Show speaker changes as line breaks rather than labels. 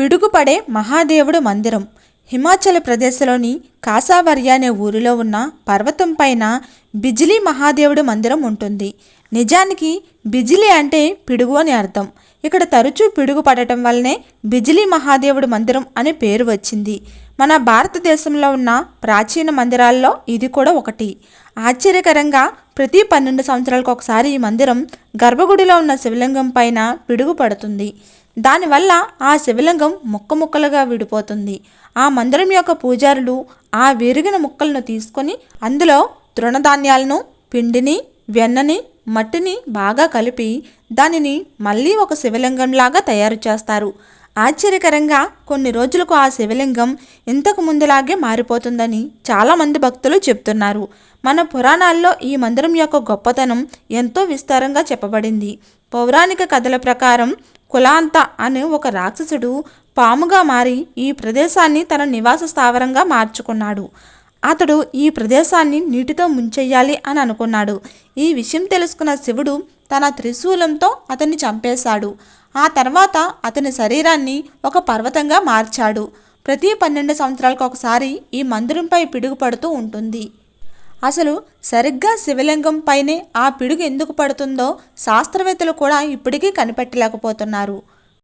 పిడుగుపడే మహాదేవుడు మందిరం హిమాచల్ ప్రదేశ్లోని కాసావర్య అనే ఊరిలో ఉన్న పర్వతం పైన బిజిలీ మహాదేవుడు మందిరం ఉంటుంది. నిజానికి బిజిలీ అంటే పిడుగు అని అర్థం. ఇక్కడ తరచూ పిడుగు పడటం వల్లనే బిజిలీ మహాదేవుడు మందిరం అనే పేరు వచ్చింది. మన భారతదేశంలో ఉన్న ప్రాచీన మందిరాల్లో ఇది కూడా ఒకటి. ఆశ్చర్యకరంగా ప్రతి 12 సంవత్సరాలకు ఒకసారి ఈ మందిరం గర్భగుడిలో ఉన్న శివలింగం పైన పిడుగు పడుతుంది. దానివల్ల ఆ శివలింగం ముక్కలుగా విడిపోతుంది. ఆ మందిరం యొక్క పూజారులు ఆ విరిగిన ముక్కలను తీసుకొని అందులో తృణధాన్యాలను, పిండిని, వెన్నని, మట్టిని బాగా కలిపి దానిని మళ్ళీ ఒక శివలింగంలాగా తయారు చేస్తారు. ఆశ్చర్యకరంగా కొన్ని రోజులకు ఆ శివలింగం ఇంతకు ముందులాగే మారిపోతుందని చాలామంది భక్తులు చెప్తున్నారు. మన పురాణాల్లో ఈ మందిరం యొక్క గొప్పతనం ఎంతో విస్తారంగా చెప్పబడింది. పౌరాణిక కథల ప్రకారం కులాంత అనే ఒక రాక్షసుడు పాముగా మారి ఈ ప్రదేశాన్ని తన నివాస స్థావరంగా మార్చుకున్నాడు. అతడు ఈ ప్రదేశాన్ని నీటితో ముంచెయ్యాలి అని అనుకున్నాడు. ఈ విషయం తెలుసుకున్న శివుడు తన త్రిశూలంతో అతన్ని చంపేశాడు. ఆ తర్వాత అతని శరీరాన్ని ఒక పర్వతంగా మార్చాడు. ప్రతి 12 సంవత్సరాలకు ఒకసారి ఈ మందిరంపై పిడుగు పడుతూ ఉంటుంది. అసలు సరిగ్గా శివలింగం పైనే ఆ పిడుగు ఎందుకు పడుతుందో శాస్త్రవేత్తలు కూడా ఇప్పటికీ కనిపెట్టలేకపోతున్నారు.